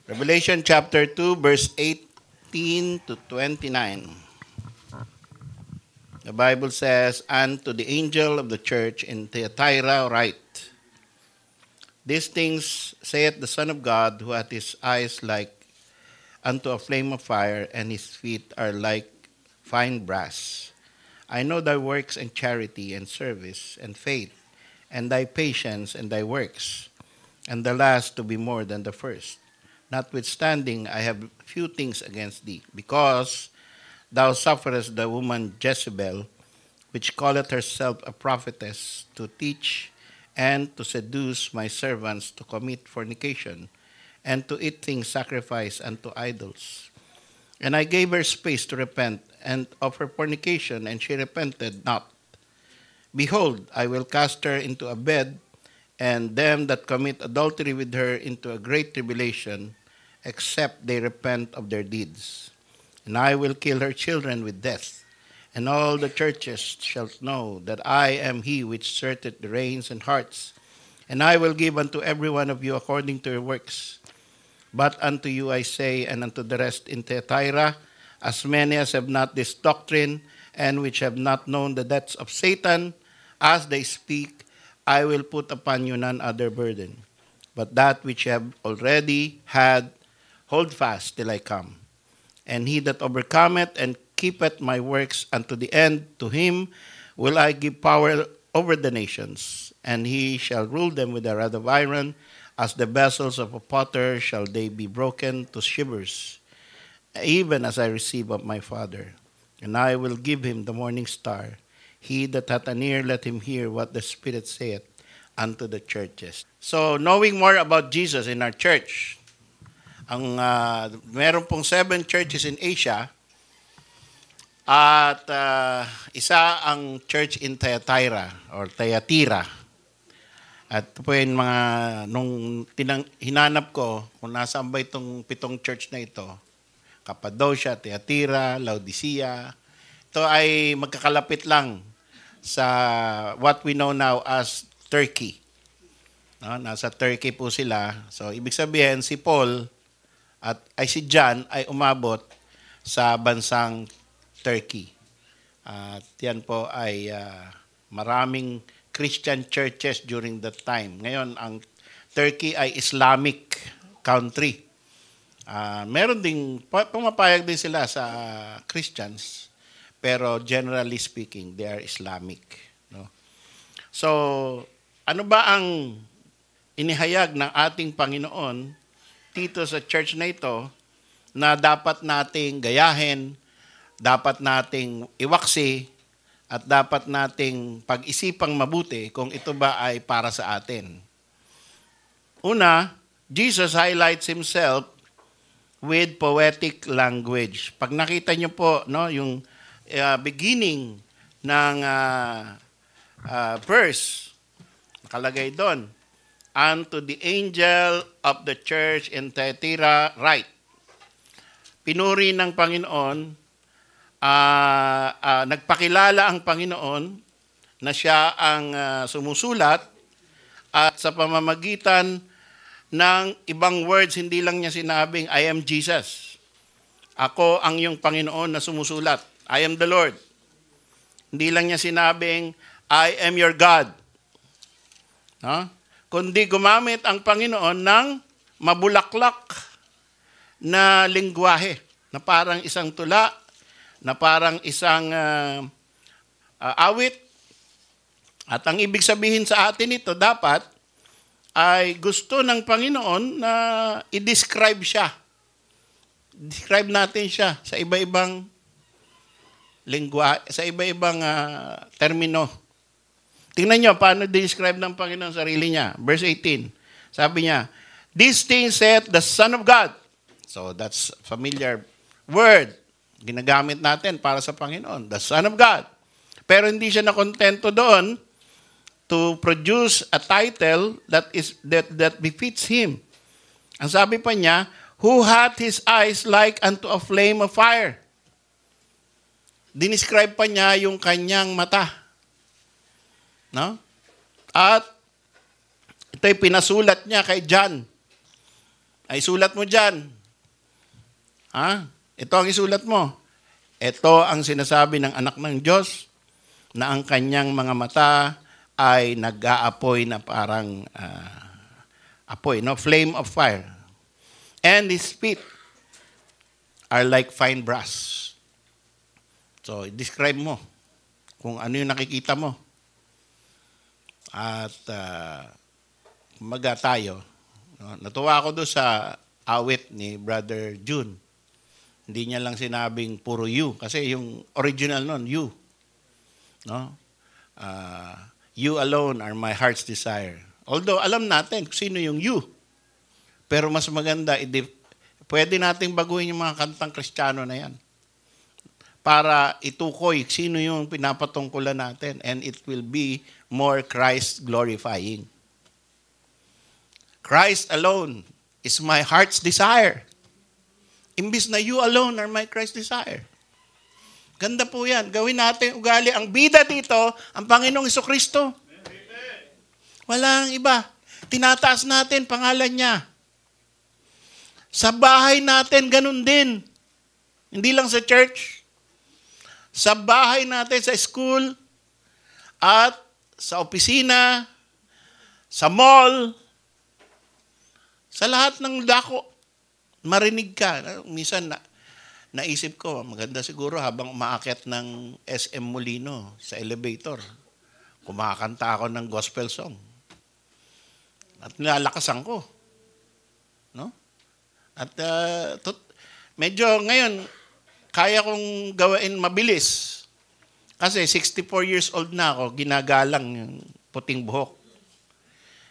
Revelation chapter 2, verse 18 to 29. The Bible says, "And to the angel of the church in Thyatira write, These things saith the Son of God, who hath his eyes like unto a flame of fire, and his feet are like fine brass. I know thy works and charity and service and faith, and thy patience and thy works, and the last to be more than the first. Notwithstanding, I have few things against thee, because thou sufferest the woman Jezebel, which calleth herself a prophetess, to teach and to seduce my servants to commit fornication, and to eat things sacrificed unto idols. And I gave her space to repent and of her fornication, and she repented not. Behold, I will cast her into a bed, and them that commit adultery with her into a great tribulation, except they repent of their deeds. And I will kill her children with death. And all the churches shall know that I am he which searcheth the reins and hearts. And I will give unto every one of you according to your works. But unto you I say, and unto the rest in Thyatira, as many as have not this doctrine, and which have not known the depths of Satan, as they speak, I will put upon you none other burden, but that which you have already had, hold fast till I come. And he that overcometh and keepeth my works unto the end, to him will I give power over the nations, and he shall rule them with a rod of iron, as the vessels of a potter shall they be broken to shivers, even as I receive of my Father. And I will give him the morning star. He that hath an ear, let him hear what the Spirit saith unto the churches." So, knowing more about Jesus in our church, meron pong 7 churches in Asia, at isa ang church in Thyatira or Thyatira. At ito po yung mga, nung hinanap ko kung nasaan ba itong 7 church na ito, Cappadocia, Thyatira, Laodicea, ito ay magkakalapit lang sa what we know now as Turkey. No, nasa Turkey po sila. So, ibig sabihin, si Paul at si John ay umabot sa bansang Turkey. At yan po ay maraming Christian churches during that time. Ngayon, ang Turkey ay Islamic country. Meron ding, pumapayag din sila sa Christians, pero generally speaking, they are Islamic. No? So, ano ba ang inihayag ng ating Panginoon dito sa church na ito na dapat nating gayahin, dapat nating iwaksi, at dapat nating pag-isipang mabuti kung ito ba ay para sa atin? Una, Jesus highlights himself with poetic language. Pag nakita niyo po, no, yung beginning ng verse, nakalagay doon, "And to the angel of the church in Thyatira write." Pinuri ng Panginoon, nagpakilala ang Panginoon na siya ang sumusulat, at sa pamamagitan ng ibang words, hindi lang niya sinabing, "I am Jesus. Ako ang iyong Panginoon na sumusulat. I am the Lord." Hindi lang niya sinabing, "I am your God." No? Kundi gumamit ang Panginoon ng mabulaklak na lingwahe, na parang isang tula, na parang isang awit. At ang ibig sabihin sa atin ito, dapat ay gusto ng Panginoon na i-describe siya. Describe natin siya sa iba-ibang lingwa, sa iba-ibang termino. Tingnan nyo paano describe ng Panginoon sarili niya. Verse 18, sabi niya, "These things saith the Son of God." So that's familiar word. Ginagamit natin para sa Panginoon, the Son of God. Pero hindi siya nakontento doon to produce a title that befits him. Ang sabi pa niya, "Who hath his eyes like unto a flame of fire." Dinescribe pa niya yung kanyang mata. No? At ito'y pinasulat niya kay John. Ay, sulat mo dyan. Ha? Ito ang isulat mo. Ito ang sinasabi ng anak ng Diyos na ang kanyang mga mata ay nag-aapoy na parang apoy, no? Flame of fire. And his feet are like fine brass. So, describe mo kung ano yung nakikita mo. At kumaga tayo. No? Natuwa ako doon sa awit ni Brother June. Hindi niya lang sinabing puro you. Kasi yung original nun, you. No? You alone are my heart's desire. Although alam natin kung sino yung you. Pero mas maganda, pwede nating baguhin yung mga kantang Kristiyano na yan. Para itukoy sino yung pinapatungkulan natin. And it will be more Christ glorifying. Christ alone is my heart's desire. Imbis na you alone are my Christ's desire. Ganda po yan. Gawin natin ugali. Ang bida dito, ang Panginoong Jesucristo. Walang iba. Tinataas natin pangalan niya. Sa bahay natin, ganun din. Hindi lang sa church. Sa bahay natin, sa school, at sa opisina, sa mall, sa lahat ng dako, marinig ka. Minsan, naisip ko, maganda siguro habang umaakyat ng SM Molino sa elevator, kumakanta ako ng gospel song. At nilalakasan ko. No? At medyo ngayon, kaya kong gawain mabilis. Kasi 64 years old na ako, ginagalang yung puting buhok.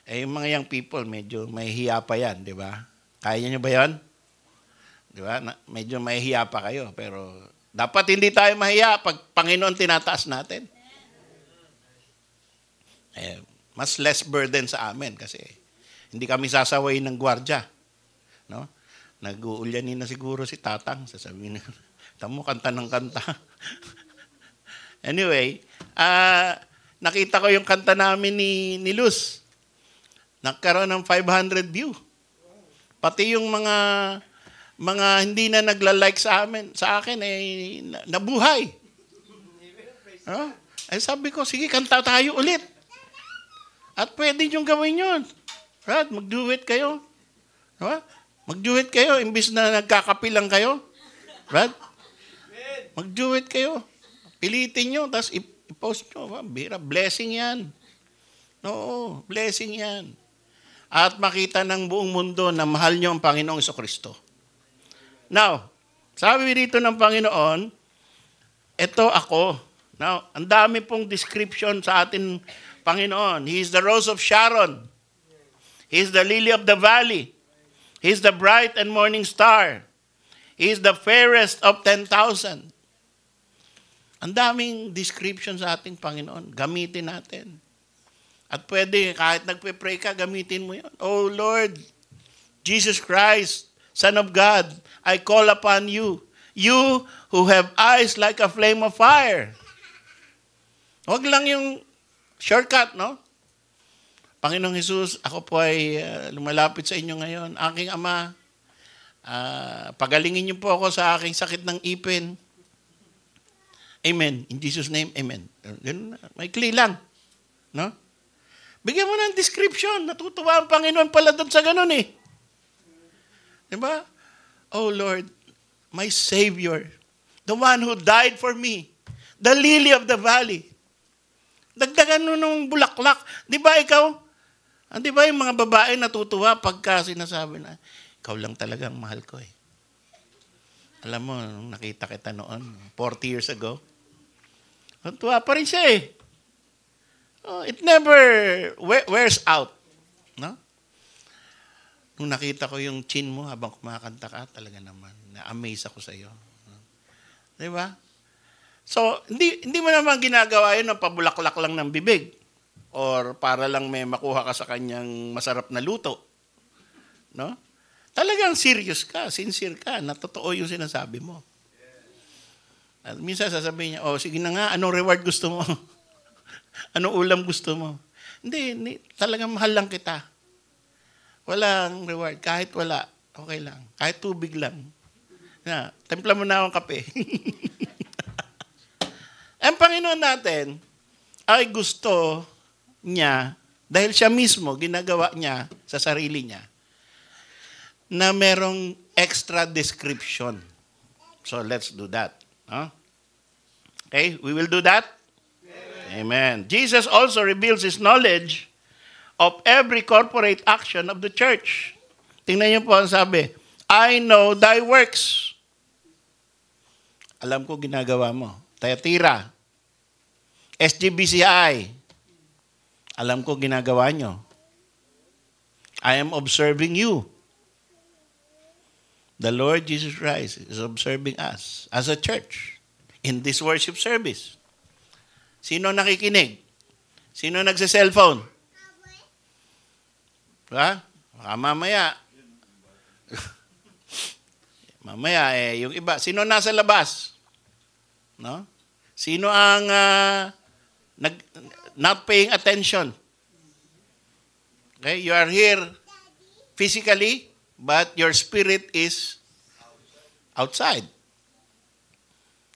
Eh, yung mga young people, medyo may hiya pa yan, di ba? Kaya nyo ba yan? Di ba? Medyo may hiya pa kayo, pero dapat hindi tayo mahiya pag Panginoon tinataas natin. Eh, mas less burden sa amin kasi hindi kami sasaway ng gwardya. No? Nag-uulyanin na siguro si Tatang. Sasabihin na, tamo, kanta ng kanta. Anyway, nakita ko yung kanta namin ni Luz. Nagkaroon ng 500 view. Pati yung mga hindi na nagla-like sa akin ay nabuhay. Huh? Ay sabi ko, sige, kanta tayo ulit. At pwede niyong gawin yun. Right? Mag-do it kayo. Huh? Mag-do it kayo, imbis na nagkakapilang kayo. Right? Mag-do it kayo. Pilitin nyo, tapos i-post nyo. Bira, blessing yan. Oo, blessing yan. At makita ng buong mundo na mahal nyo ang Panginoong Jesucristo. Now, sabi rito ng Panginoon, ito ako. Now, ang dami pong description sa atin, Panginoon. He is the rose of Sharon. He is the lily of the valley. He is the bright and morning star. He is the fairest of 10,000. Ang daming description sa ating Panginoon. Gamitin natin. At pwede, kahit nagpe-pray ka, gamitin mo yun. Oh Lord, Jesus Christ, Son of God, I call upon you. You who have eyes like a flame of fire. Huwag lang yung shortcut, no? Panginoong Jesus, ako po ay lumalapit sa inyo ngayon. Aking Ama, pagalingin niyo po ako sa aking sakit ng ipin. Amen. In Jesus' name, amen. Maikli lang. No? Bigyan mo ng description. Natutuwa ang Panginoon pala doon sa ganun eh. Diba? Oh Lord, my Savior, the one who died for me, the lily of the valley. Dagdagan mo nung bulaklak. Di ba ikaw? Di ba yung mga babae natutuwa pagka sinasabi na, ikaw lang talagang mahal ko eh. Alam mo, nung nakita kita noon, 40 years ago, natuwa pa rin siya eh. Oh, it never wears out. No? Nung nakita ko yung chin mo habang kumakanta ka, talaga naman, na-amaze ako sa iyo. Di ba? So, hindi mo naman ginagawa yun ng pabulaklak lang ng bibig or para lang may makuha ka sa kanyang masarap na luto. No? Talagang serious ka, sincere ka, na totoo yung sinasabi mo. At minsan sasabihin niya, oh, sige na nga, anong reward gusto mo? Anong ulam gusto mo? Hindi, talagang mahal lang kita. Walang reward, kahit wala. Okay lang. Kahit tubig lang. Na, timpla mo na akong kape. Ang Panginoon natin ay gusto niya, dahil siya mismo, ginagawa niya sa sarili niya, na merong extra description. So let's do that. Huh? Okay, we will do that? Amen. Jesus also reveals His knowledge of every corporate action of the church. Tingnan niyo po ang sabi, I know thy works. Alam ko ginagawa mo. Thyatira, SGBCI, alam ko ginagawa nyo. I am observing you. The Lord Jesus Christ is observing us as a church in this worship service. Sino nakikinig? Sino nagsa-cellphone? Diba? Mamaya. Yung iba. Sino nasa labas? No? Sino ang not paying attention? Okay? You are here physically, but your spirit is outside.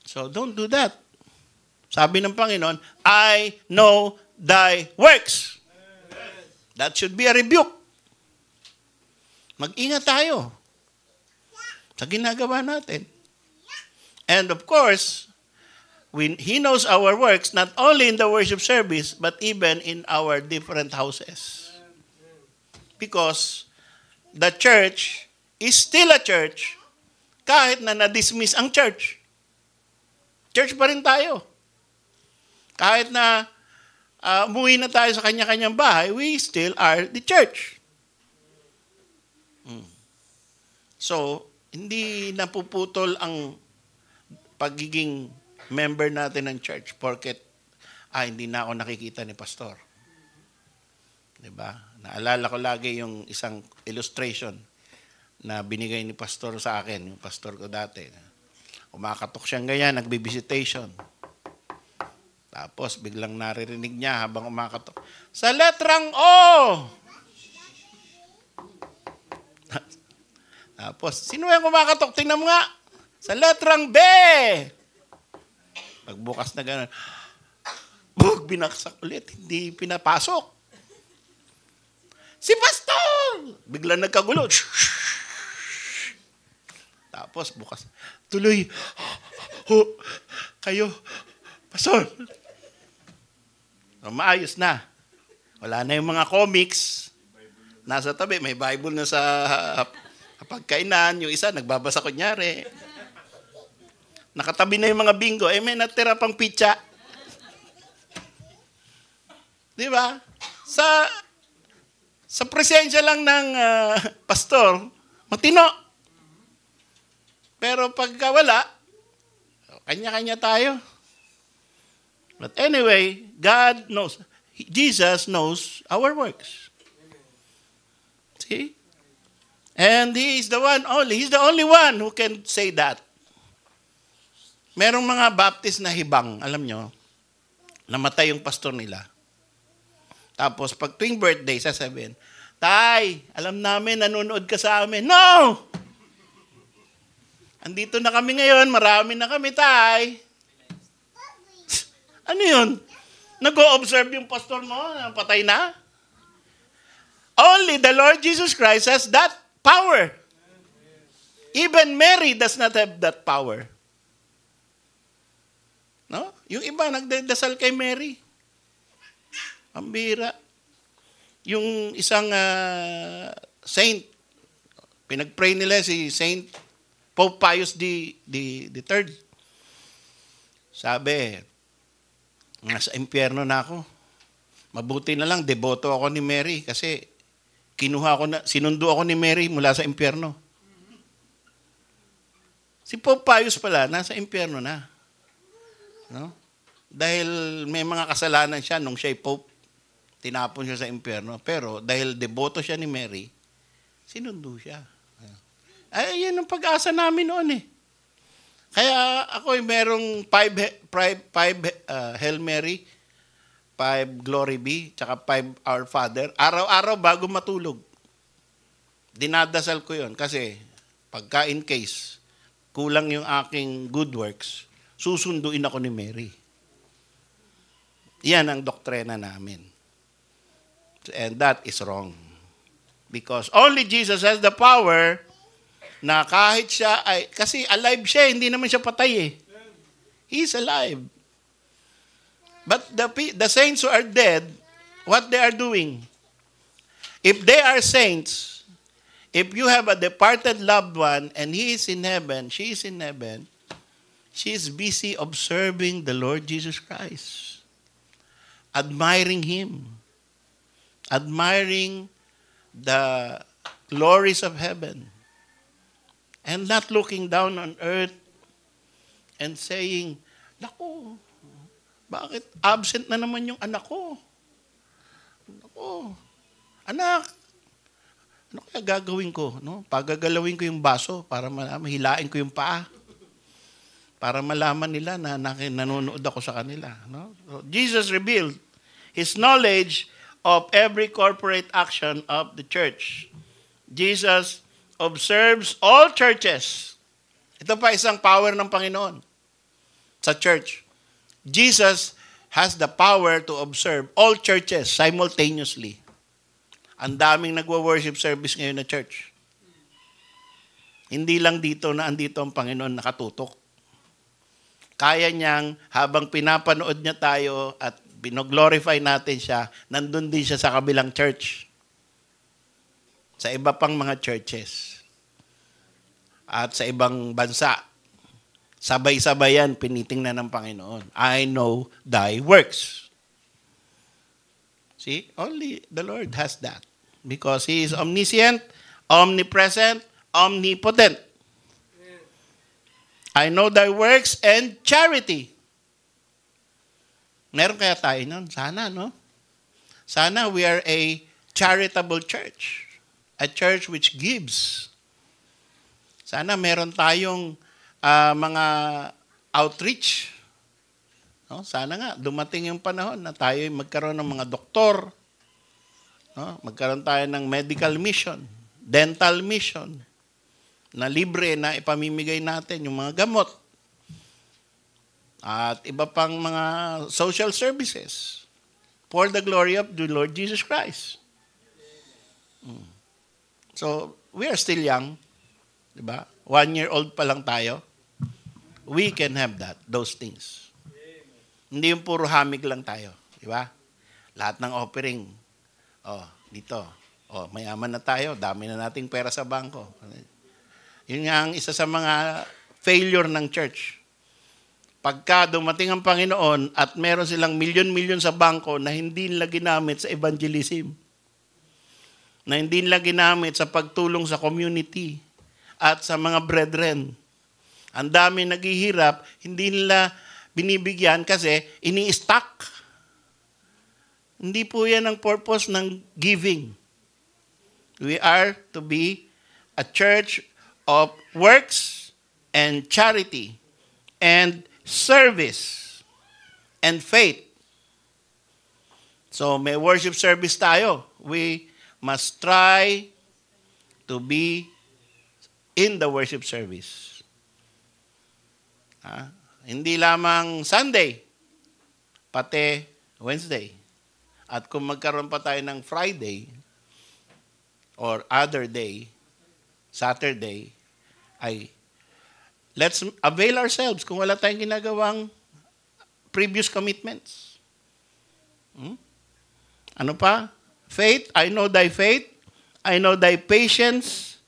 So don't do that. Sabi ng Panginoon, I know thy works. That should be a rebuke. Mag-ingat tayo sa ginagawa natin. And of course, He knows our works not only in the worship service, but even in our different houses. Because the church is still a church kahit na na-dismiss ang church. Church pa rin tayo. Kahit na umuwi na tayo sa kanya-kanyang bahay, we still are the church. So, hindi napuputol ang pagiging member natin ng church porket hindi na ako nakikita ni pastor. 'Di ba? Naalala ko lagi yung isang illustration na binigay ni pastor sa akin, yung pastor ko dati. Kumakatok siyang ganyan, nagbi-visitation. Tapos biglang naririnig niya habang kumakatok, sa letrang O! Tapos, sino yung kumakatok? Tingnan mo nga. Sa letrang B! Pagbukas na gano'n, binaksak ulit. Hindi pinapasok. Si pastor! Biglang nagkagulo. Tapos bukas, tuloy. Kayo, pastor. Maayos na. Wala na yung mga comics. Nasa tabi, may Bible na sa pagkainan. Yung isa, nagbabasa kunyari. Nakatabi na yung mga bingo. May natira pang pitsa. Di ba? Sa presensya lang ng pastor, matino. Pero pagka wala, kanya-kanya tayo. But anyway, God knows. Jesus knows our works. See? And He is the one only. He's the only one who can say that. Merong mga Baptist na hibang, alam nyo, namatay yung pastor nila. Tapos pag tuwing birthday, sasabihin, Tay, alam namin, nanonood ka sa amin. No! Andito na kami ngayon, marami na kami, Tay. Ano yun? Nag-o-observe yung pastor mo, patay na? Only the Lord Jesus Christ has that power. Even Mary does not have that power. No? Yung iba, nagdasal kay Mary. Ang bihira. Yung isang saint, pinag-pray nila si Saint Pope Pius III. Sabi, nasa impyerno na ako. Mabuti na lang, deboto ako ni Mary kasi sinundo ako ni Mary mula sa impyerno. Si Pope Pius pala, nasa impyerno na. No? Dahil may mga kasalanan siya nung siya'y Pope, tinapon siya sa impyerno. Pero dahil deboto siya ni Mary, sinundo siya. Yan ang pag-asa namin noon eh. Kaya ako merong 5 Hail Mary, 5 Glory Be, tsaka 5 Our Father. Araw-araw bago matulog. Dinadasal ko yon kasi pagka in case kulang yung aking good works, susunduin ako ni Mary. Yan ang doktrina namin. And that is wrong. Because only Jesus has the power na kahit siya ay, kasi alive siya, hindi naman siya patay eh. He's alive. But the saints who are dead, what they are doing, if they are saints, if you have a departed loved one and he is in heaven, she is in heaven, she is busy observing the Lord Jesus Christ, admiring Him, admiring the glories of heaven, and not looking down on earth and saying, naku, bakit absent na naman yung anak ko? Naku, anak, ano kaya gagawin ko? No? Pagagalawin ko yung baso para hilain ko yung paa. Para malaman nila na nanonood ako sa kanila. No? So, Jesus revealed His knowledge of every corporate action of the church. Jesus observes all churches. Ito pa isang power ng Panginoon sa church. Jesus has the power to observe all churches simultaneously. Ang daming nagwo-worship service ngayon na church. Hindi lang dito na andito ang Panginoon nakatutok. Kaya niyang habang pinapanood niya tayo at binoglorify natin siya, nandun din siya sa kabilang church. Sa iba pang mga churches. At sa ibang bansa. Sabay-sabay yan, pinitingnan ng Panginoon. I know thy works. See? Only the Lord has that. Because He is omniscient, omnipresent, omnipotent. I know thy works and charity. Meron kaya tayo nun? Sana, no? Sana we are a charitable church. A church which gives. Sana meron tayong mga outreach. No? Sana nga, dumating yung panahon na tayo magkaroon ng mga doktor. No? Magkaroon tayo ng medical mission, dental mission, na libre na ipamimigay natin yung mga gamot. At iba pang mga social services for the glory of the Lord Jesus Christ. So, we are still young. Diba? 1-year-old pa lang tayo. We can have those things. Hindi yung puro hamig lang tayo. Diba? Lahat ng offering. Dito. Mayaman na tayo. Dami na nating pera sa bangko. Yun nga ang isa sa mga failure ng church. Pagka dumating ang Panginoon at meron silang milyon-milyon sa bangko na hindi nila ginamit sa evangelism, na hindi nila ginamit sa pagtulong sa community at sa mga brethren. Ang dami naghihirap, hindi nila binibigyan kasi ini-stack. Hindi po yan ang purpose ng giving. We are to be a church of works and charity and service and faith. So may worship service tayo. We must try to be in the worship service. Hindi lamang Sunday, pati Wednesday. At kung magkaroon pa tayo ng Friday or other day, Saturday, let's avail ourselves kung wala tayong ginagawang previous commitments. Ano pa? Faith, I know thy faith, I know thy patience,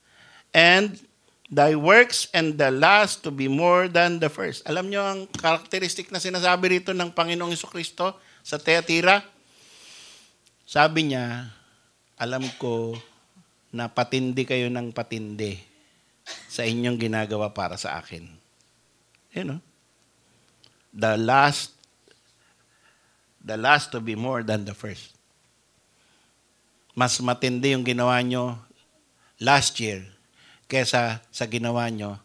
and thy works, and the last to be more than the first. Alam nyo ang karakteristik na sinasabi rito ng Panginoong Jesucristo sa Thyatira? Sabi niya, alam ko na patindi kayo ng patindi sa inyong ginagawa para sa akin. You know? The last to be more than the first. Mas matindi yung ginawa nyo last year kesa sa ginawa nyo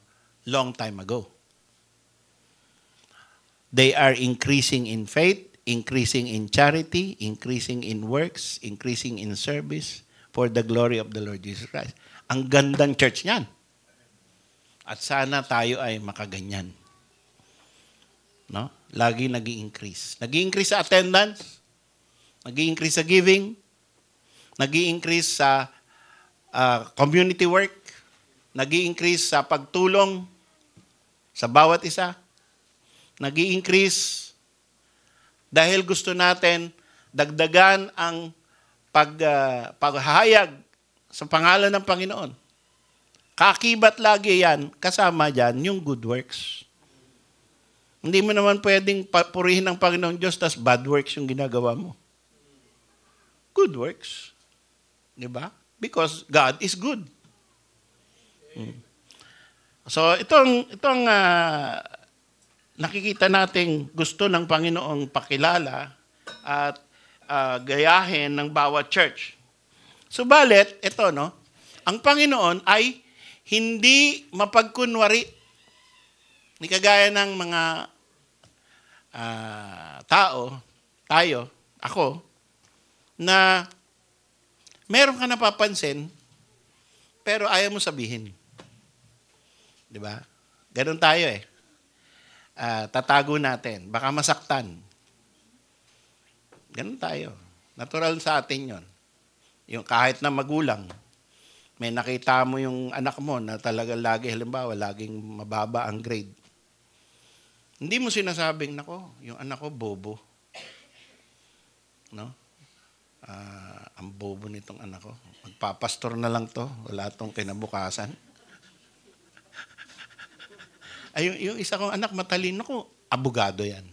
long time ago. They are increasing in faith, increasing in charity, increasing in works, increasing in service for the glory of the Lord Jesus Christ. Ang gandang church niyan. At sana tayo ay makaganyan. No? Lagi nag-i-increase. Nag-i-increase sa attendance, nag-i-increase sa giving, nag-i-increase sa community work, nag-i-increase sa pagtulong sa bawat isa, nag-i-increase dahil gusto natin dagdagan ang paghahayag sa pangalan ng Panginoon. Kakibat lagi yan, kasama dyan yung good works. Hindi mo naman pwedeng purihin ng Panginoong Diyos tas bad works yung ginagawa mo. Good works. Diba? Because God is good. So itong nakikita nating gusto ng Panginoong pakilala at gayahin ng bawat church. Subalit, ito ang Panginoon ay hindi mapagkunwari. Hindi kagaya ng mga tayo, ako, na meron ka napapansin, pero ayaw mo sabihin. Di ba? Ganun tayo eh. Tatago natin. Baka masaktan. Ganun tayo. Natural sa atin yon. Yung kahit na magulang, may nakita mo yung anak mo na talagang lagi, halimbawa, laging mababa ang grade. Hindi mo sinasabing, nako, yung anak ko bobo. No? Ang bobo nitong anak ko. Magpapastor na lang to. Wala tong kinabukasan. Ay, yung isa kong anak matalino ko, abogado yan.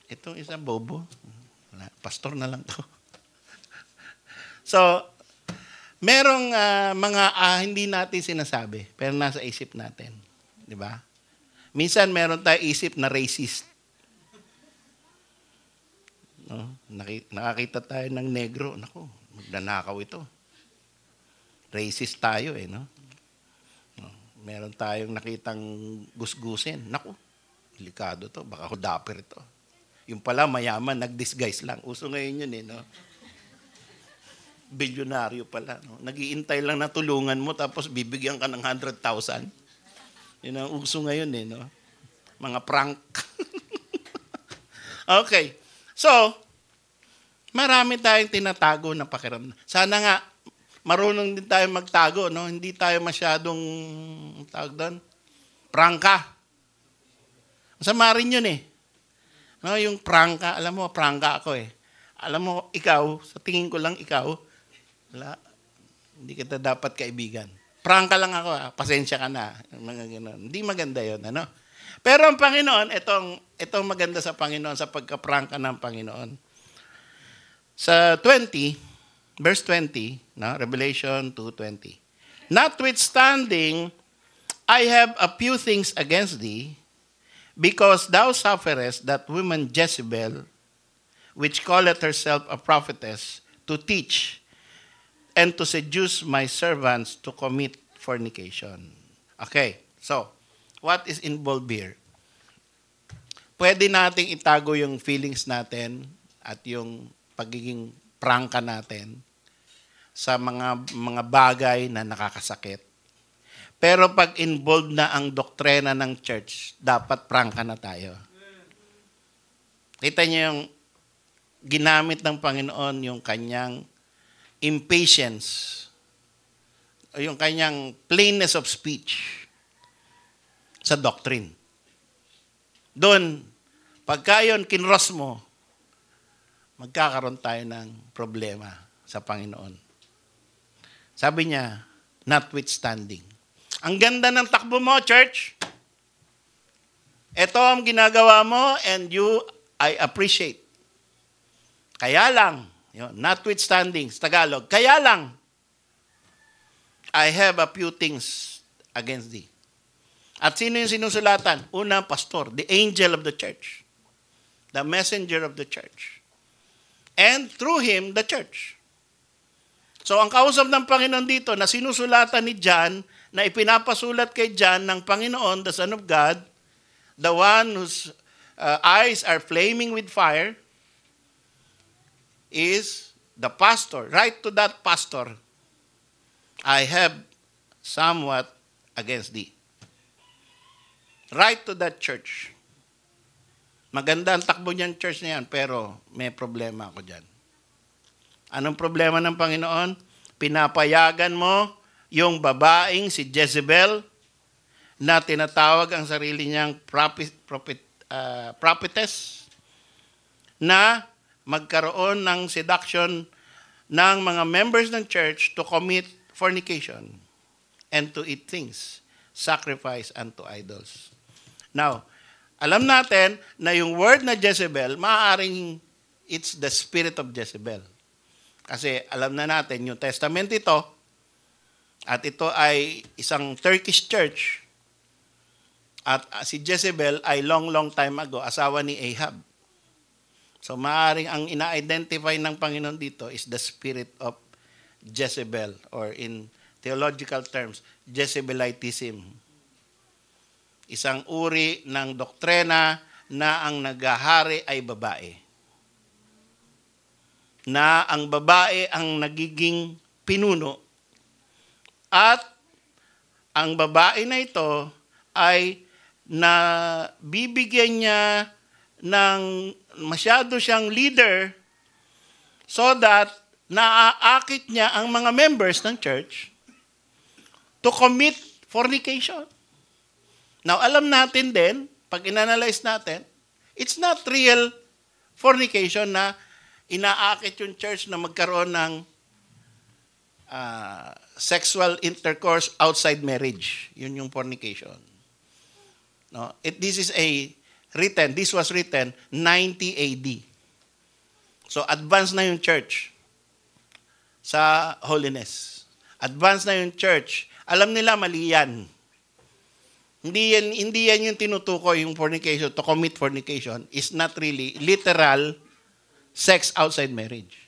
Itong isa bobo. Wala, pastor na lang to. So, merong mga hindi natin sinasabi, pero nasa isip natin. Di ba? Minsan meron tayo isip na racist. No? Nakakita tayo ng negro. Naku, magnanakaw ito. Racist tayo eh, no? Meron tayong nakitang gusgusin. Naku, delikado to. Baka hudaper ito. Yung pala, mayaman, nag-disguise lang. Uso ngayon yun eh, no? Bilyonaryo pala. No? Nag-iintay lang na tulungan mo tapos bibigyan ka ng 100,000. Yun ang uso ngayon eh, no? Mga prank. Okay. So, marami tayong tinatago na pakiramdam. Sana nga, marunong din tayo magtago, no? Hindi tayo masyadong, tawag doon, prangka. Masama rin yun eh. No, yung prangka, alam mo, prangka ako eh. Alam mo, ikaw, sa tingin ko lang ikaw, wala, hindi kita dapat kaibigan. Prangka lang ako, pasensya ka na. Mga ganun. Hindi maganda yun, ano? Pero ang Panginoon, itong maganda sa Panginoon, sa pagkaprangka ng Panginoon. Sa 20, verse 20, no? Revelation 2:20. Notwithstanding, I have a few things against thee, because thou sufferest that woman Jezebel, which calleth herself a prophetess, to teach and to seduce my servants to commit fornication. Okay, so, what is involved here? Pwede nating itago yung feelings natin at yung pagiging prangka natin sa mga bagay na nakakasakit. Pero pag involved na ang doktrina ng church, dapat prangka na tayo. Kita niyo yung ginamit ng Panginoon yung kanyang impatience, yung kanyang plainness of speech sa doctrine. Doon, pagka yun kinross mo, magkakaroon tayo ng problema sa Panginoon. Sabi niya, notwithstanding. Ang ganda ng takbo mo, church. Ito ang ginagawa mo and I appreciate. Kaya lang, yun, notwithstanding, sa Tagalog, kaya lang, I have a few things against thee. At sino yung sinusulatan? Una, pastor, the angel of the church. The messenger of the church. And through him, the church. So, ang kausap ng Panginoon dito na sinusulatan ni John, na ipinapasulat kay John ng Panginoon, the Son of God, the one whose eyes are flaming with fire, is the pastor, write to that pastor, I have somewhat against thee. Write to that church. Maganda ang takbo niyan church na yan, pero may problema ako dyan. Anong problema ng Panginoon? Pinapayagan mo yung babaeng si Jezebel na tinatawag ang sarili niyang prophetess na magkaroon ng seduction ng mga members ng church to commit fornication and to eat things sacrificed unto idols. Now, alam natin na yung word na Jezebel, maaaring it's the spirit of Jezebel. Kasi alam na natin, New Testament ito, at ito ay isang Turkish church, at si Jezebel ay long time ago, asawa ni Ahab. So maaaring ang ina-identify ng Panginoon dito is the spirit of Jezebel, or in theological terms, Jezebelitism. Isang uri ng doktrina na ang naghahari ay babae. Na ang babae ang nagiging pinuno. At ang babae na ito ay bibigyan niya ng masyado siyang leader so that naaakit niya ang mga members ng church to commit fornication. Now, alam natin din, pag inanalyze natin, it's not real fornication na inaakit yung church na magkaroon ng sexual intercourse outside marriage. Yun yung fornication. No? This was written 90 AD. So, advanced na yung church sa holiness. Advanced na yung church. Alam nila mali yan. Hindi yan yung tinutukoy, yung fornication, to commit fornication is not really literal sex outside marriage.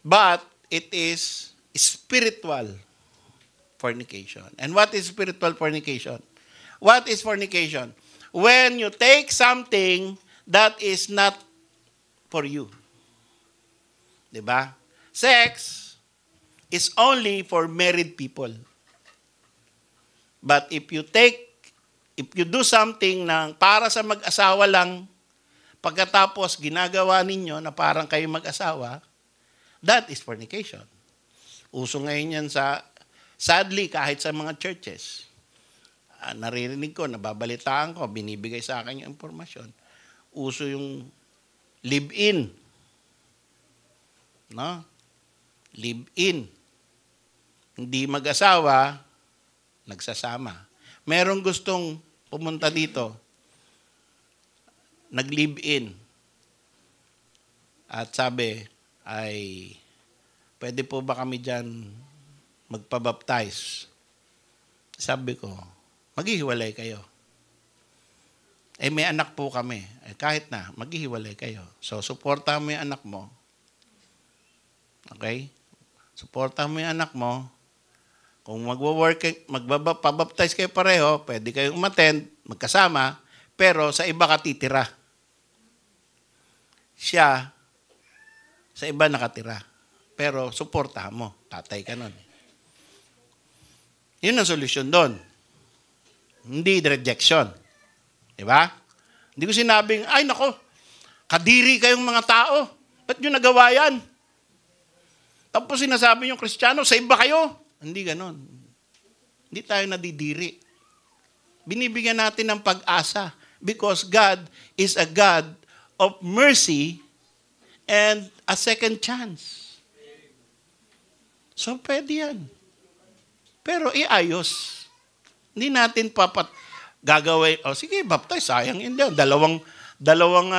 But it is spiritual fornication. And what is spiritual fornication? What is fornication? When you take something that is not for you. Diba? Sex is only for married people. But if you do something na para sa mag-asawa lang, pagkatapos ginagawa ninyo na parang kayo mag-asawa, that is fornication. Uso ngayon yan sadly, kahit sa mga churches. Naririnig ko, nababalitaan ko, binibigay sa akin yung impormasyon. Uso yung live-in. No? Live-in. Hindi mag-asawa, nagsasama. Merong gustong pumunta dito, nag-live-in. At sabi, ay, pwede po ba kami dyan magpabaptize? Sabi ko, maghihiwalay kayo. May anak po kami. Kahit na, maghihiwalay kayo. So, suportahan mo yung anak mo. Okay? Suportahan mo yung anak mo. Kung magbabaptize kayo pareho, pwede kayong umattend, magkasama, pero sa iba ka titira. Siya, sa iba nakatira. Pero suportahan mo, tatay ka nun. Yun ang solusyon doon. Hindi rejection. Diba? Hindi ko sinabing, ay nako, kadiri kayong mga tao. Ba't nyo nagawa yan? Tapos sinasabi yung Kristiyano, sa iba kayo. Hindi ganon. Hindi tayo nadidiri. Binibigyan natin ng pag-asa because God is a God of mercy and a second chance. So, pwede yan. Pero iayos. Hindi natin gagawin, sige, baptize, sayang hindi. Dalawang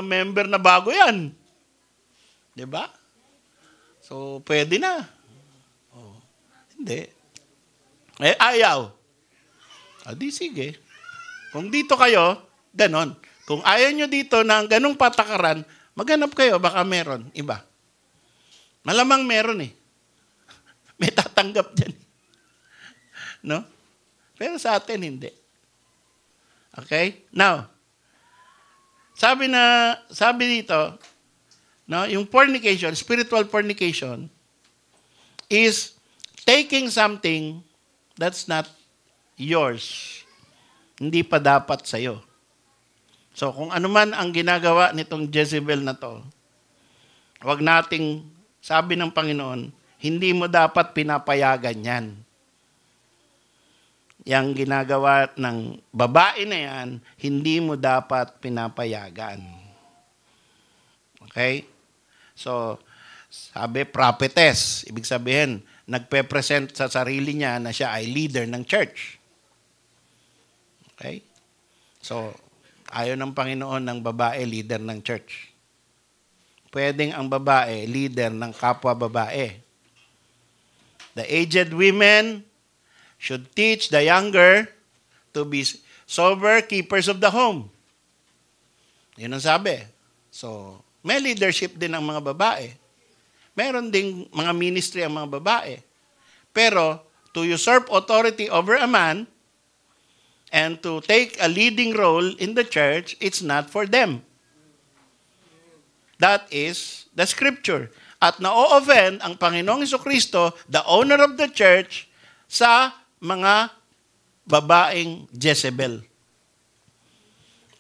member na bago yan. Diba? So, pwede na. Hindi. Ayaw. Di sige. Kung dito kayo, ganon. Kung ayaw nyo dito ng ganong patakaran, maghanap kayo, baka meron. Iba. Malamang meron eh. May tatanggap dyan. No? Pero sa atin, hindi. Okay? Now, sabi dito, No, yung fornication, spiritual fornication, is taking something that's not yours. Hindi pa dapat sa'yo. So, kung ano man ang ginagawa nitong Jezebel na to, wag nating, sabi ng Panginoon, hindi mo dapat pinapayagan yan. Yang ginagawa ng babae na yan, hindi mo dapat pinapayagan. Okay? So, sabi, prophetess. Ibig sabihin, nagpe-present sa sarili niya na siya ay leader ng church. Okay? So, ayaw ng Panginoon ng babae, leader ng church. Pwedeng ang babae, leader ng kapwa babae. The aged women should teach the younger to be sober keepers of the home. Yun ang sabi. So, may leadership din ang mga babae. Meron ding mga ministry ang mga babae. Pero, to usurp authority over a man and to take a leading role in the church, it's not for them. That is the scripture. At na-offend ang Panginoong Jesucristo, the owner of the church, sa mga babaeng Jezebel.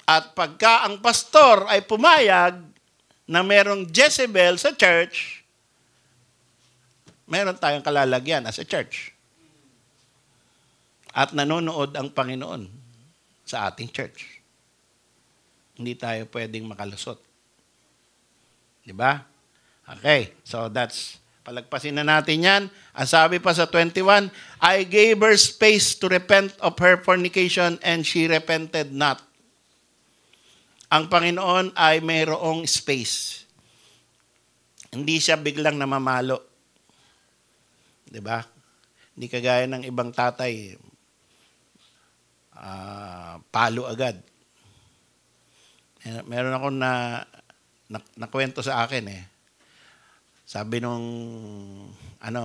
At pagka ang pastor ay pumayag na merong Jezebel sa church, meron tayong kalalagyan as a church. At nanonood ang Panginoon sa ating church. Hindi tayo pwedeng makalusot. Diba? Okay, so palagpasin na natin yan. Ang sabi pa sa 21, I gave her space to repent of her fornication and she repented not. Ang Panginoon ay mayroong space. Hindi siya biglang namamalo. Diba? Hindi kagaya ng ibang tatay, palo agad. Meron ako nakwento sa akin eh. Sabi nung,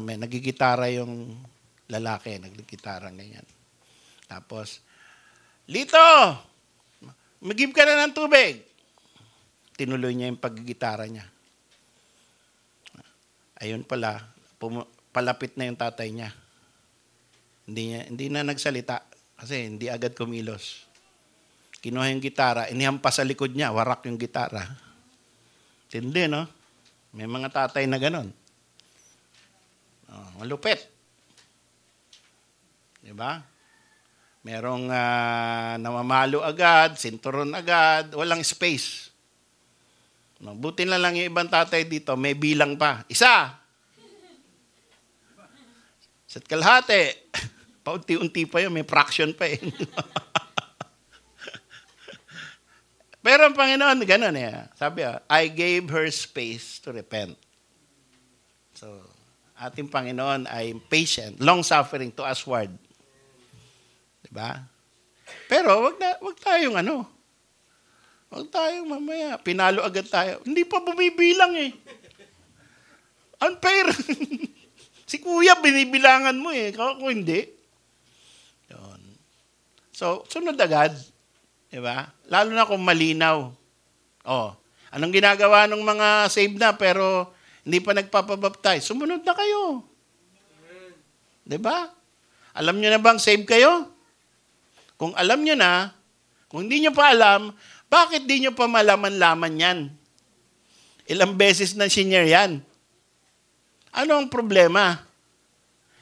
may nagigitara yung lalaki, nagigitara ganyan. Tapos, Lito, mag-give ka na ng tubig. Tinuloy niya yung paggigitara niya. Ayun pala, palapit na yung tatay niya. Hindi na nagsalita kasi hindi agad kumilos. Kinuha yung gitara, inihampas sa likod niya, warak yung gitara. Tindi, no? May mga tatay na ganon. Malupit. Diba? Merong namamalo agad, sinturon agad, walang space. No, buti na lang yung ibang tatay dito, may bilang pa. Isa! Isa't kalahati. Paunti-unti pa yun, may fraction pa eh. Pero ang Panginoon, gano'n eh. Sabi, I gave her space to repent. So, ating Panginoon ay patient, long-suffering to usward. Diba? Pero wag tayong wag tayong mamaya, pinalo agad tayo. Hindi pa bumibilang eh. Unfair. Si kuya, binibilangan mo eh. Ako hindi. Yun. So, sunod agad. Diba? Lalo na kung malinaw. Anong ginagawa ng mga saved na pero hindi pa nagpapabaptize? Sumunod na kayo. Diba? Alam nyo na bang saved kayo? Kung alam nyo na, kung hindi nyo pa alam, bakit di nyo pa malaman-laman yan? Ilang beses na senior yan. Ano ang problema?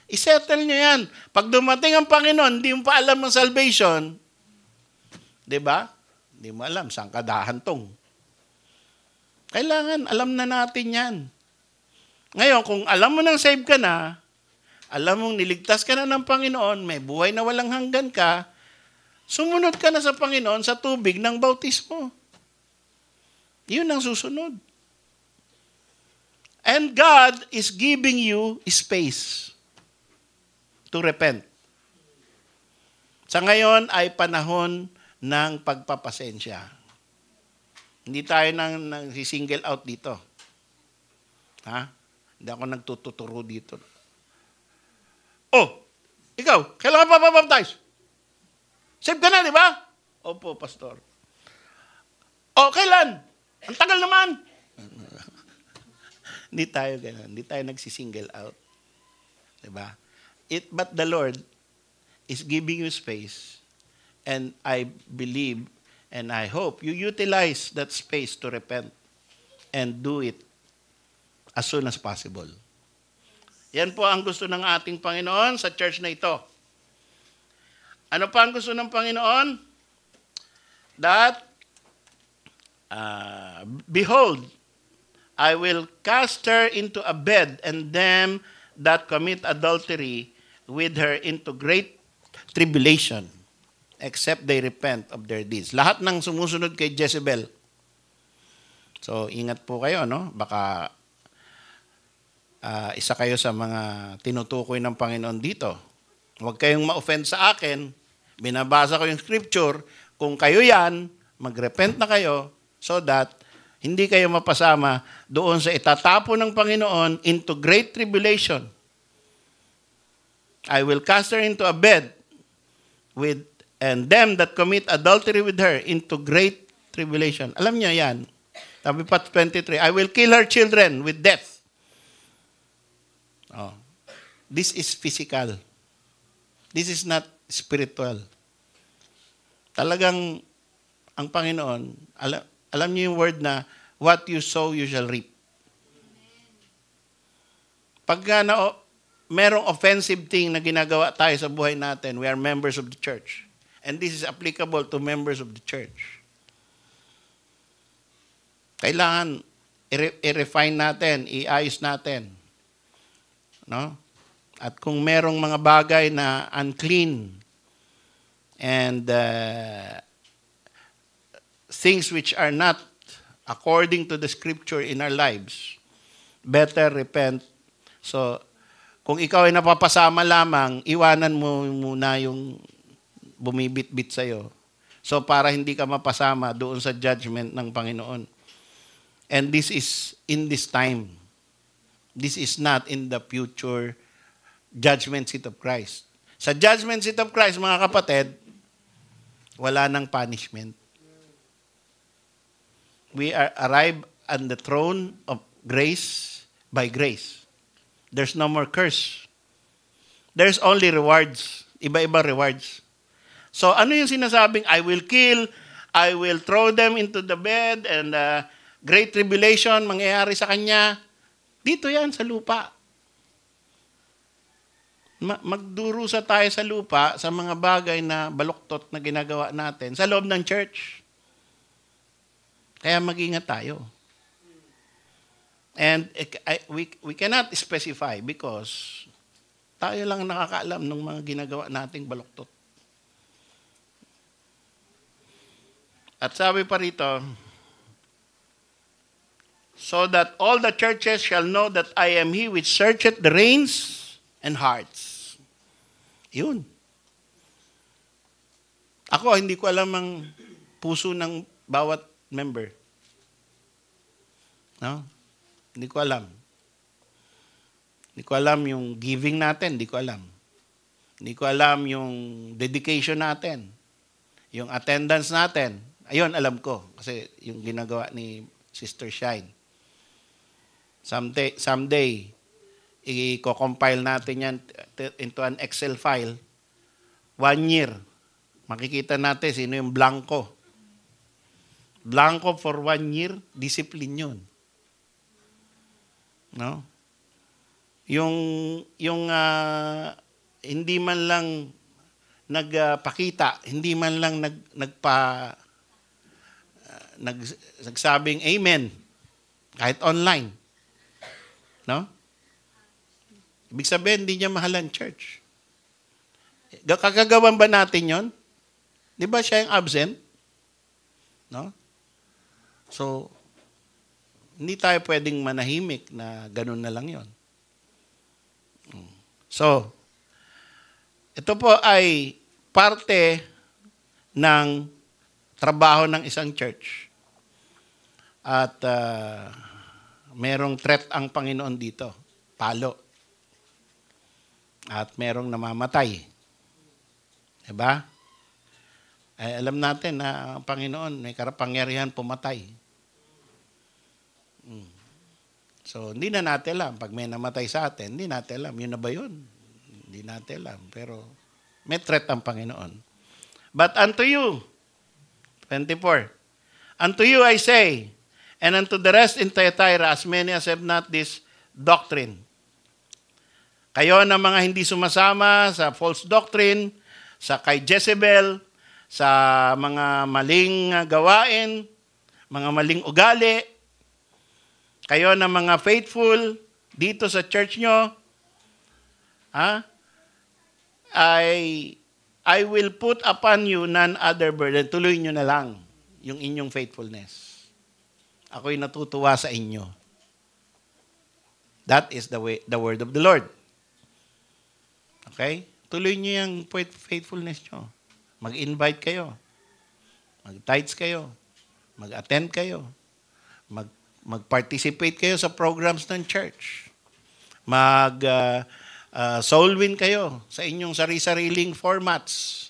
I-settle nyo yan. Pag dumating ang Panginoon, hindi mo pa alam ang salvation, diba? Hindi mo alam saan ka dahantong. Kailangan, alam na natin yan. Ngayon, kung alam mo nang save ka na, alam mong niligtas ka na ng Panginoon, may buhay na walang hanggan ka, sumunod ka na sa Panginoon sa tubig ng bautismo. Yun ang susunod. And God is giving you space to repent. Sa ngayon ay panahon ng pagpapasensya. Hindi tayo nang single out dito. Ha? Hindi ako nagtututuro dito. Ikaw, kailan ka papabaptize? Save ka na, di ba? Opo, pastor. Kailan? Ang tagal naman. Hindi tayo ganun. Hindi tayo nagsisingle out. Diba? But the Lord is giving you space, and I believe and I hope you utilize that space to repent and do it as soon as possible. Yan po ang gusto ng ating Panginoon sa church na ito. Ano pa ang gusto ng Panginoon? That, behold, I will cast her into a bed, and them that commit adultery with her into great tribulation, except they repent of their deeds. Lahat ng sumusunod kay Jezebel. So, ingat po kayo, no? Baka isa kayo sa mga tinutukoy ng Panginoon dito. Huwag kayong ma-offend sa akin. Binabasa ko yung scripture. Kung kayo yan, mag-repent na kayo so that hindi kayo mapasama doon sa itatapo ng Panginoon into great tribulation. I will cast her into a bed and them that commit adultery with her into great tribulation. Alam niyo yan. Sabi pa 23, I will kill her children with death. Oh. This is physical. This is not spiritual. Talagang ang Panginoon, alam niyo yung word na what you sow, you shall reap. Pagka merong offensive thing na ginagawa tayo sa buhay natin, we are members of the church. And this is applicable to members of the church. Kailangan i-refine natin, i-ayos natin. No? At kung merong mga bagay na unclean and things which are not according to the scripture in our lives, better repent. So, kung ikaw ay napapasama lamang, iwanan mo muna yung bumibit-bit sa'yo. So, para hindi ka mapasama doon sa judgment ng Panginoon. And this is in this time. This is not in the future judgment seat of Christ. Sa judgment seat of Christ, mga kapatid, wala nang punishment. We are arrived on the throne of grace by grace. There's no more curse. There's only rewards. Iba-iba rewards. So ano yung sinasabing, I will kill, I will throw them into the bed, and great tribulation mangyayari sa kanya. Dito yan sa lupa. Magdurusa tayo sa lupa sa mga bagay na baluktot na ginagawa natin sa loob ng church. Kaya mag-ingat tayo. And we cannot specify because tayo lang nakakaalam ng mga ginagawa nating baluktot. At sabi pa rito, so that all the churches shall know that I am He which searcheth the reins and hearts. Yun. Ako, hindi ko alam ang puso ng bawat member. No? Hindi ko alam. Hindi ko alam yung giving natin, hindi ko alam. Hindi ko alam yung dedication natin. Yung attendance natin. Ayun, alam ko. Kasi yung ginagawa ni Sister Shine. Someday, i-compile natin yan into an Excel file. 1 year. Makikita natin sino yung blanco. Blanco for 1 year, discipline yun. No? Yung hindi man lang nagpakita, hindi man lang nagsabing amen kahit online. No? Ibig sabihin, hindi niya mahalan church. Kakagawan ba natin yon? Di ba siya yung absent? No? So, hindi tayo pwedeng manahimik na ganun na lang yon. So, ito po ay parte ng trabaho ng isang church. At merong threat ang Panginoon dito. Palo. At merong namamatay. Diba? Ay, alam natin na ang Panginoon may kapangyarihan pumatay. So, hindi na natin alam. Pag may namatay sa atin, hindi natin alam. Yun na ba yun? Hindi natin alam. Pero, may threat ang Panginoon. But unto you, 24, unto you I say, and unto the rest in Thyatira, as many as have not this doctrine. Kayo na mga hindi sumasama sa false doctrine, sa kay Jezebel, sa mga maling gawain, mga maling ugali, kayo na mga faithful dito sa church nyo, I will put upon you none other burden. Tuloy nyo na lang yung inyong faithfulness. Ako'y natutuwa sa inyo. That is the word of the Lord. Okay? Tuloy nyo yung faithfulness nyo. Mag-invite kayo. Mag-tithes kayo. Mag-attend kayo. Mag-participate kayo sa programs ng church. Soul win kayo sa inyong sari-sariling formats.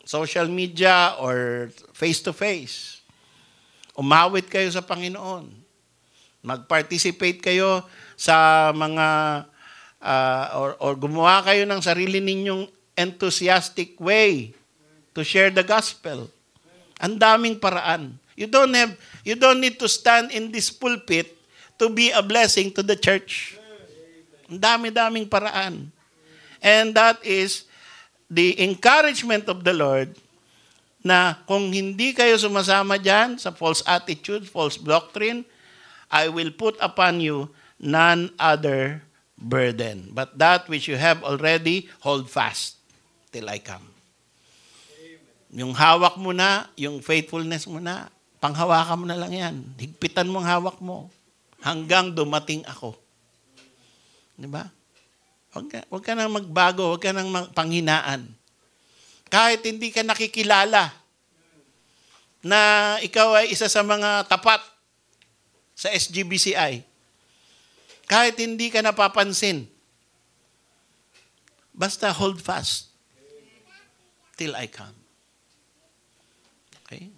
Social media or face-to-face. Umawit kayo sa Panginoon. Mag-participate kayo sa mga or gumawa kayo ng sarili ninyong enthusiastic way to share the gospel. Ang daming paraan. You don't need to stand in this pulpit to be a blessing to the church. Ang dami-daming paraan. And that is the encouragement of the Lord na kung hindi kayo sumasama dyan sa false attitude, false doctrine, I will put upon you none other burden. But that which you have already, hold fast till I come. Yung hawak mo na, yung faithfulness mo na, panghawakan mo na lang yan. Higpitan mo ang hawak mo hanggang dumating ako. Di ba? Huwag ka nang magbago, huwag ka nang panghinaan. Kahit hindi ka nakikilala na ikaw ay isa sa mga tapat sa SGBCI. Kahit hindi ka napapansin. Basta hold fast till I come. Okay?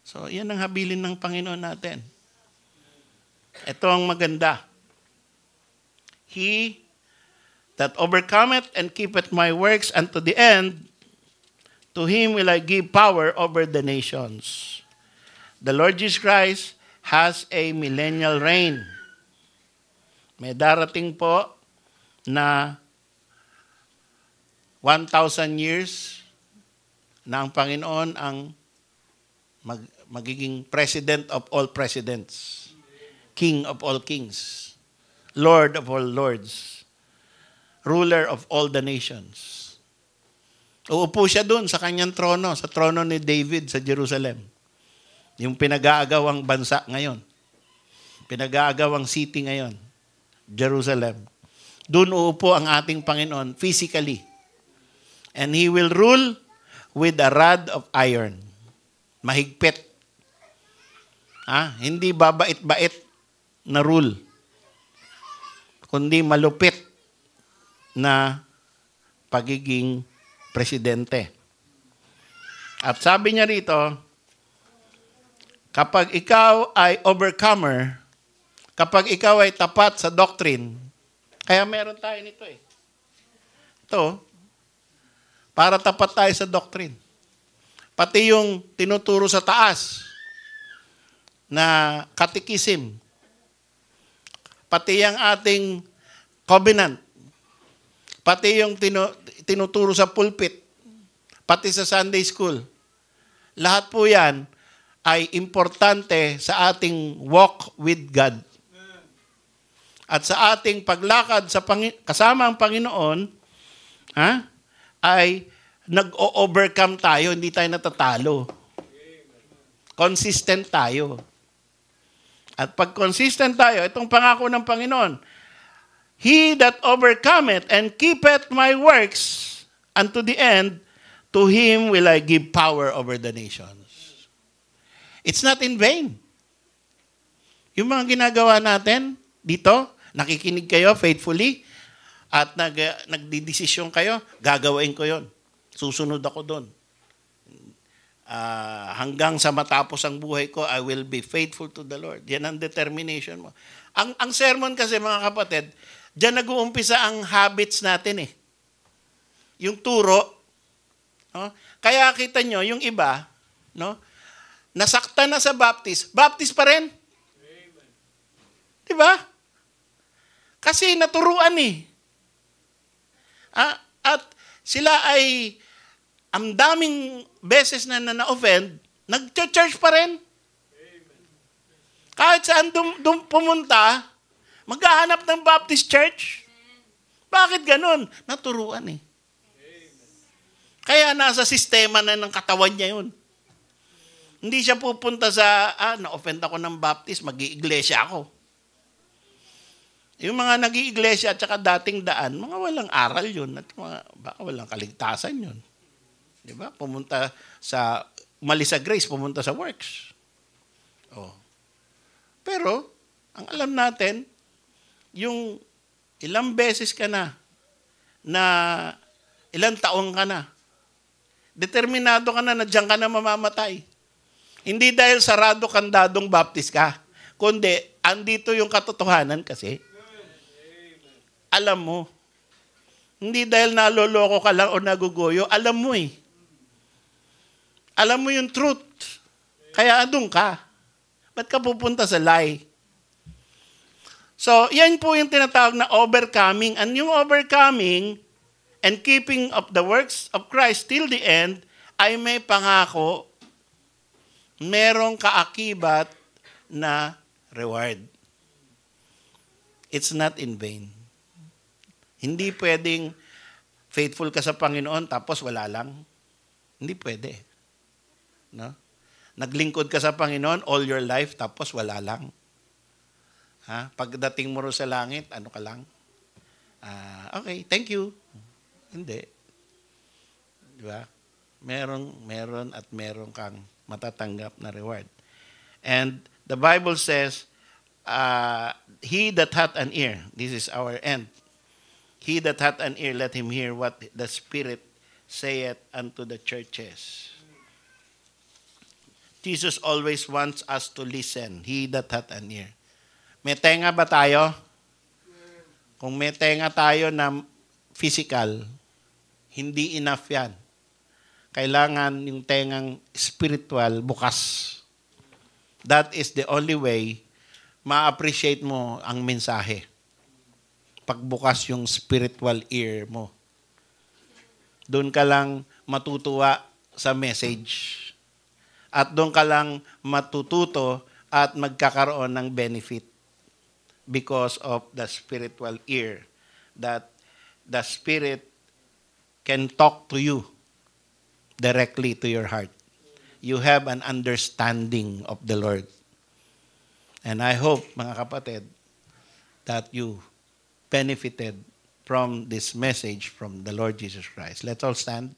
So, yan ang habilin ng Panginoon natin. Ito ang maganda. He that overcometh and keepeth my works unto the end, to him will I give power over the nations. The Lord Jesus Christ has a millennial reign. May darating po na 1,000 years na ang Panginoon ang magiging president of all presidents, king of all kings, lord of all lords, ruler of all the nations. Uupo siya doon sa kanyang trono, sa trono ni David sa Jerusalem. Yung pinag-aagawang bansa ngayon. Pinag-aagawang city ngayon. Jerusalem. Doon uupo ang ating Panginoon physically. And He will rule with a rod of iron. Mahigpit. Hindi babait-bait na rule. Kundi malupit na pagiging presidente. At sabi niya rito, kapag ikaw ay overcomer, kapag ikaw ay tapat sa doctrine, kaya meron tayo nito eh. Ito, para tapat tayo sa doctrine. Pati yung tinuturo sa taas na catechism, pati yung ating covenant, pati yung tinuturo sa pulpit, pati sa Sunday school, lahat po yan ay importante sa ating walk with God. At sa ating paglakad sa kasama ang Panginoon, ay nag-o-overcome tayo, hindi tayo natatalo. Consistent tayo. At pag consistent tayo, itong pangako ng Panginoon, He that overcometh and keepeth my works unto the end, to him will I give power over the nations. It's not in vain. Yung mga ginagawa natin dito, nakikinig kayo faithfully, at nagdidesisyon kayo, gagawin ko yon. Susunod ako doon. hanggang sa matapos ang buhay ko, I will be faithful to the Lord. Yan ang determination mo. Ang sermon kasi, mga kapatid, diyan nag-uumpisa ang habits natin eh. Yung turo. No? Kaya kita nyo, yung iba, no? Nasaktan na sa baptist pa rin. Diba? Kasi naturuan eh. At sila ay ang daming beses na na-offend, nag-church pa rin. Kahit saan pumunta, maghahanap ng Baptist church. Bakit ganun? Naturuan eh. Kaya nasa sistema na ng katawan niya yun. Hindi siya pupunta sa, na-offend ako ng Baptist, mag-iiglesia ako. Yung mga nag-iiglesia at saka dating daan, mga walang aral yun at baka walang kaligtasan yun. Di ba? Pumunta sa, umalis sa grace, pumunta sa works. Oh. Pero, ang alam natin, yung ilang beses ka na ilang taon ka na, determinado ka na diyan ka na mamamatay. Hindi dahil sarado kandadong Baptist ka, kundi andito yung katotohanan kasi. Alam mo. Hindi dahil naloloko ka lang o nagugoyo, alam mo eh. Alam mo yung truth. Kaya andun ka. Ba't ka pupunta sa lie? So, yan po yung tinatawag na overcoming. And yung overcoming and keeping of the works of Christ till the end ay may pangako, merong kaakibat na reward. It's not in vain. Hindi pwedeng faithful ka sa Panginoon tapos wala lang. Hindi pwede. No? Naglingkod ka sa Panginoon all your life tapos wala lang. Pagdating mo ro sa langit, ano ka lang? Okay, thank you. Hindi. Di ba? Meron at meron kang matatanggap na reward. And the Bible says, he that hath an ear, this is our end. He that hath an ear, let him hear what the Spirit saith unto the churches. Jesus always wants us to listen. He that hath an ear. May tenga ba tayo? Kung may tenga tayo na physical, hindi enough yan. Kailangan yung tengang spiritual bukas. That is the only way ma-appreciate mo ang mensahe. Pagbukas yung spiritual ear mo. Doon ka lang matutuwa sa message. At doon ka lang matututo at magkakaroon ng benefit because of the spiritual ear that the Spirit can talk to you directly to your heart. You have an understanding of the Lord. And I hope, mga kapatid, that you benefited from this message from the Lord Jesus Christ. Let's all stand.